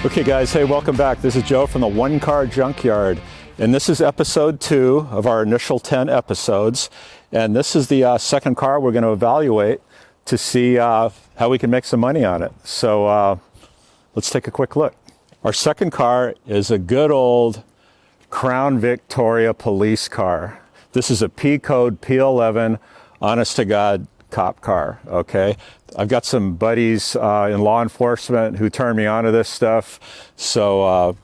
Okay guys, hey, welcome back. This is Joe from the One Car Junkyard, and this is episode 2 of our initial 10 episodes, and this is the second car we're going to evaluate to see how we can make some money on it. So let's take a quick look. Our second car is a good old Crown Victoria police car. This is a P code P11, honest to God cop car, okay? I've got some buddies in law enforcement who turned me onto this stuff, so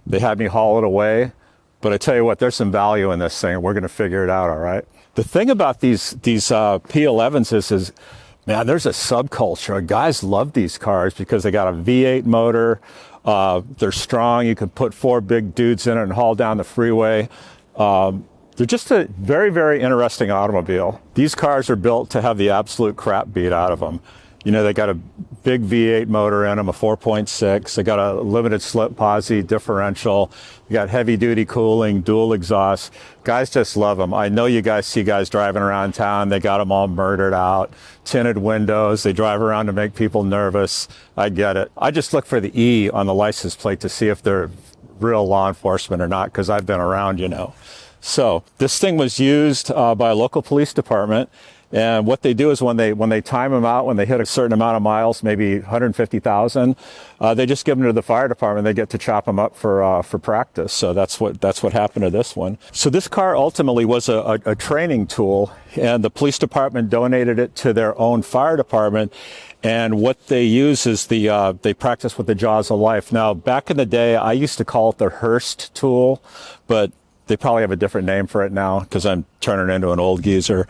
they had me haul it away. But I tell you what, there's some value in this thing. We're going to figure it out, all right? The thing about these P11s is, man, there's a subculture. Guys love these cars because they got a V8 motor. They're strong. You can put 4 big dudes in it and haul down the freeway. They're just a very, very interesting automobile. These cars are built to have the absolute crap beat out of them. You know, they got a big V8 motor in them, a 4.6. They got a limited slip posi differential. You got heavy duty cooling, dual exhaust. Guys just love them. I know you guys see guys driving around town. They got them all murdered out, tinted windows. They drive around to make people nervous. I get it. I just look for the E on the license plate to see if they're real law enforcement or not, because I've been around, you know. So this thing was used by a local police department, and what they do is when they time them out, when they hit a certain amount of miles, maybe 150,000, they just give them to the fire department. They get to chop them up for practice. So that's what happened to this one. So this car ultimately was a training tool, and the police department donated it to their own fire department. And what they use is they practice with the jaws of life. Now, back in the day, I used to call it the Hearst tool, but they probably have a different name for it now because I'm turning into an old geezer.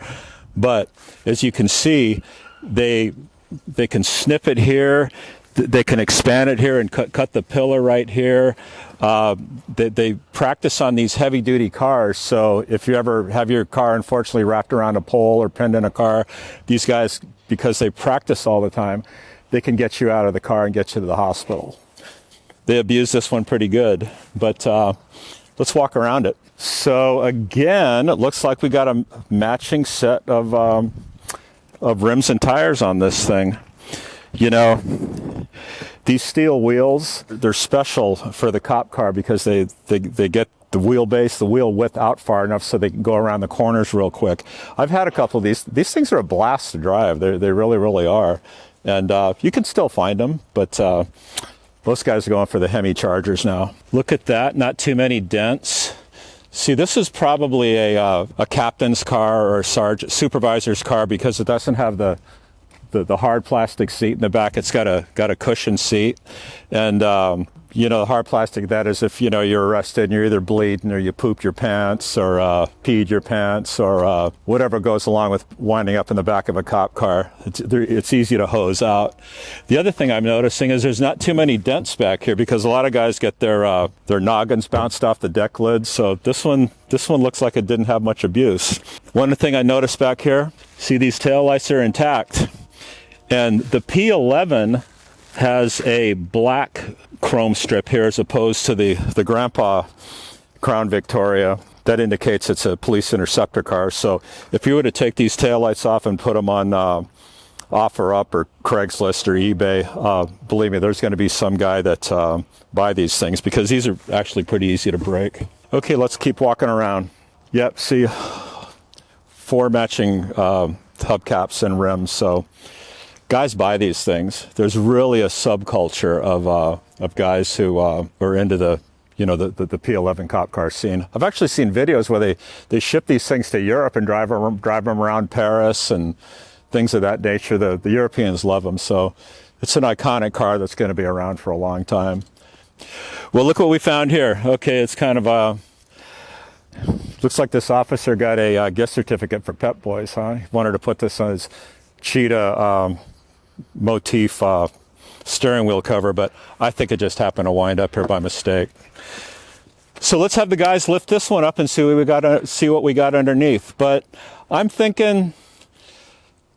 But as you can see, they can snip it here, they can expand it here and cut the pillar right here. They practice on these heavy duty cars. So if you ever have your car unfortunately wrapped around a pole or pinned in a car, these guys, because they practice all the time, they can get you out of the car and get you to the hospital. They abuse this one pretty good, but let's walk around it. So again, it looks like we got a matching set of rims and tires on this thing. You know, these steel wheels, they're special for the cop car because they get the wheelbase, the wheel width out far enough so they can go around the corners real quick. I've had a couple of these. These things are a blast to drive. They really, really are. And you can still find them, but most guys are going for the Hemi Chargers now. Look at that, not too many dents. See, this is probably a captain's car or a supervisor's car because it doesn't have the hard plastic seat in the back. It's got a cushioned seat, and you know, the hard plastic, that is if, you know, you're arrested and you're either bleeding or you pooped your pants or peed your pants or whatever goes along with winding up in the back of a cop car. It's easy to hose out. The other thing I'm noticing is there's not too many dents back here because a lot of guys get their noggins bounced off the deck lids. So this one looks like it didn't have much abuse. One thing I noticed back here, see these taillights are intact. And the P11 has a black chrome strip here as opposed to the grandpa Crown Victoria. That indicates it's a police interceptor car. So if you were to take these taillights off and put them on OfferUp or Craigslist or eBay, believe me, there's going to be some guy that buy these things because these are actually pretty easy to break. Okay, let's keep walking around. Yep, see 4 matching hubcaps and rims. So guys buy these things. There's really a subculture of guys who are into the P11 cop car scene. I've actually seen videos where they ship these things to Europe and drive them around Paris and things of that nature. The Europeans love them, so it's an iconic car that's going to be around for a long time. Well, look what we found here. Okay, it's kind of looks like this officer got a gift certificate for Pep Boys, huh? He wanted to put this on his cheetah motif steering wheel cover, but I think it just happened to wind up here by mistake. So let's have the guys lift this one up and see what we got underneath. But I'm thinking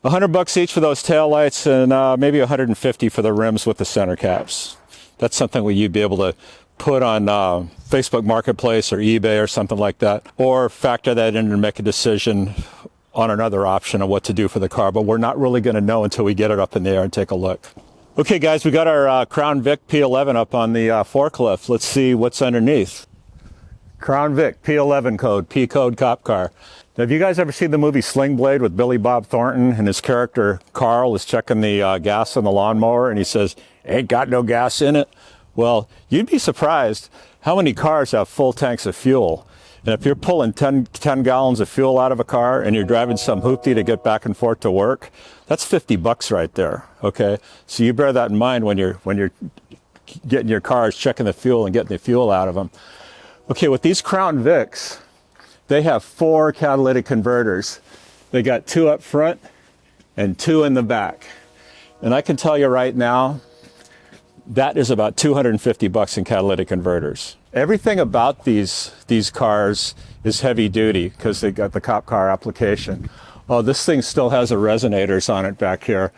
$100 each for those taillights and maybe $150 for the rims with the center caps. That's something you'd be able to put on Facebook Marketplace or eBay or something like that, or factor that in and make a decision on another option of what to do for the car. But we're not really going to know until we get it up in the air and take a look. Okay, guys, we got our Crown Vic P11 up on the forklift. Let's see what's underneath. Crown Vic P11 code, P code cop car. Now, have you guys ever seen the movie Sling Blade with Billy Bob Thornton, and his character Carl is checking the gas on the lawnmower and he says, "Ain't got no gas in it"? Well, you'd be surprised how many cars have full tanks of fuel. And if you're pulling 10 gallons of fuel out of a car and you're driving some hoopty to get back and forth to work, that's $50 right there, okay? So you bear that in mind when you're getting your cars, checking the fuel and getting the fuel out of them. Okay, with these Crown Vics, they have 4 catalytic converters. They got 2 up front and 2 in the back. And I can tell you right now, that is about $250 in catalytic converters. Everything about these cars is heavy duty because they got the cop car application. Oh, this thing still has the resonators on it back here.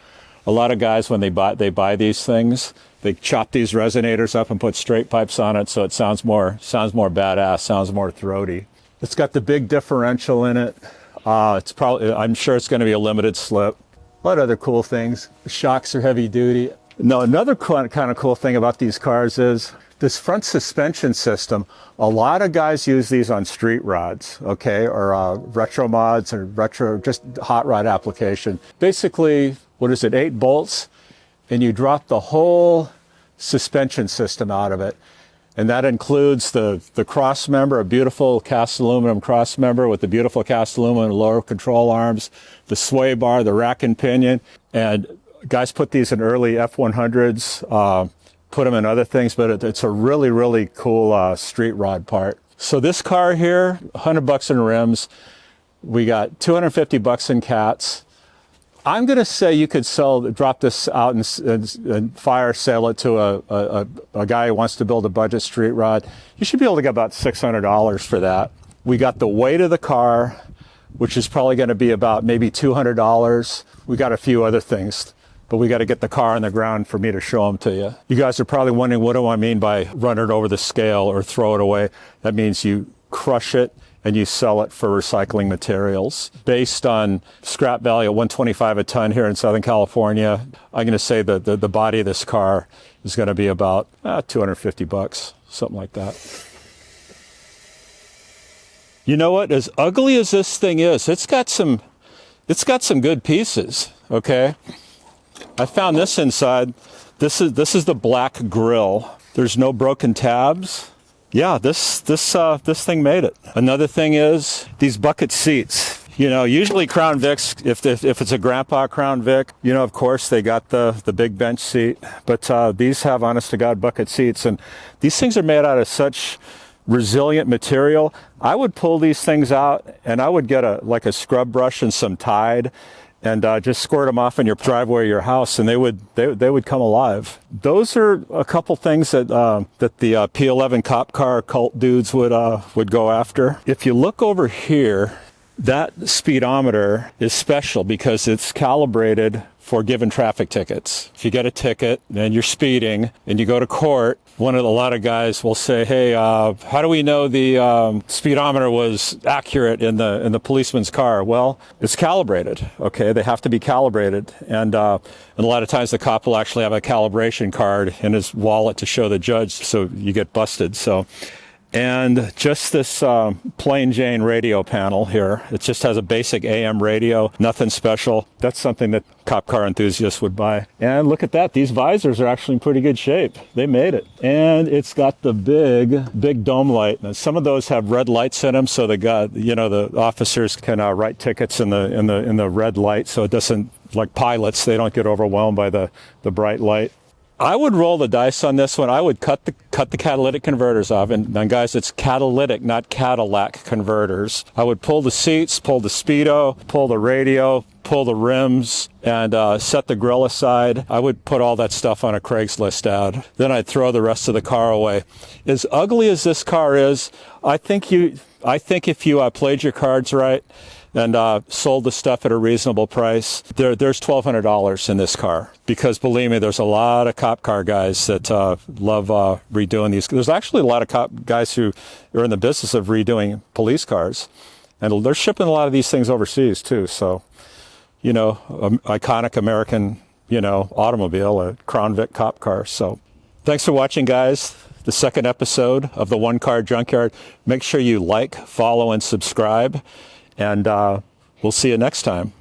A lot of guys, when they buy these things, they chop these resonators up and put straight pipes on it so it sounds more badass, sounds more throaty. It's got the big differential in it. I'm sure it's going to be a limited slip. A lot of other cool things. The shocks are heavy duty. No, another kind of cool thing about these cars is this front suspension system. A lot of guys use these on street rods, okay, or retro mods or just hot rod application. Basically, what is it, 8 bolts, and you drop the whole suspension system out of it. And that includes the cross member, a beautiful cast aluminum cross member with the beautiful cast aluminum lower control arms, the sway bar, the rack and pinion. And guys put these in early F-100s, put them in other things, but it's a really, really cool street rod part. So this car here, $100 in rims. We got $250 in cats. I'm going to say you could drop this out and fire sale it to a guy who wants to build a budget street rod. You should be able to get about $600 for that. We got the weight of the car, which is probably going to be about maybe $200. We got a few other things, but we got to get the car on the ground for me to show them to you. You guys are probably wondering, what do I mean by run it over the scale or throw it away? That means you crush it and you sell it for recycling materials. Based on scrap value at $125 a ton here in Southern California, I'm going to say that the body of this car is going to be about $250, something like that. You know what? As ugly as this thing is, it's got some good pieces. Okay, I found this inside. This is the black grill. There's no broken tabs. Yeah, this thing made it. Another thing is these bucket seats. You know, usually Crown Vics, if it's a grandpa Crown Vic, you know, of course they got the big bench seat, but these have honest to God bucket seats, and these things are made out of such resilient material. I would pull these things out and I would get a scrub brush and some Tide and just squirt them off in your driveway or your house, and they would come alive. Those are a couple things that the P11 cop car cult dudes would go after. If you look over here, that speedometer is special because it's calibrated for giving traffic tickets. If you get a ticket and you're speeding and you go to court, a lot of guys will say, "Hey, how do we know the speedometer was accurate in the policeman's car?" Well, it's calibrated. Okay, they have to be calibrated, and a lot of times the cop will actually have a calibration card in his wallet to show the judge, so you get busted. So. And just this plain Jane radio panel here. It just has a basic AM radio, nothing special. That's something that cop car enthusiasts would buy. And look at that. These visors are actually in pretty good shape. They made it. And it's got the big dome light. And some of those have red lights in them, so the officers can write tickets in the red light, so it doesn't, like pilots, they don't get overwhelmed by the bright light. I would roll the dice on this one. I would cut the catalytic converters off. And guys, it's catalytic, not Cadillac converters. I would pull the seats, pull the speedo, pull the radio, pull the rims, and set the grill aside. I would put all that stuff on a Craigslist ad. Then I'd throw the rest of the car away. As ugly as this car is, I think if you played your cards right and sold the stuff at a reasonable price, there's $1,200 in this car. Because believe me, there's a lot of cop car guys that love redoing these. There's actually a lot of cop guys who are in the business of redoing police cars. And they're shipping a lot of these things overseas too. So, iconic American automobile, a Crown Vic cop car. So thanks for watching, guys. The second episode of the One Car Junkyard. Make sure you like, follow, and subscribe. And we'll see you next time.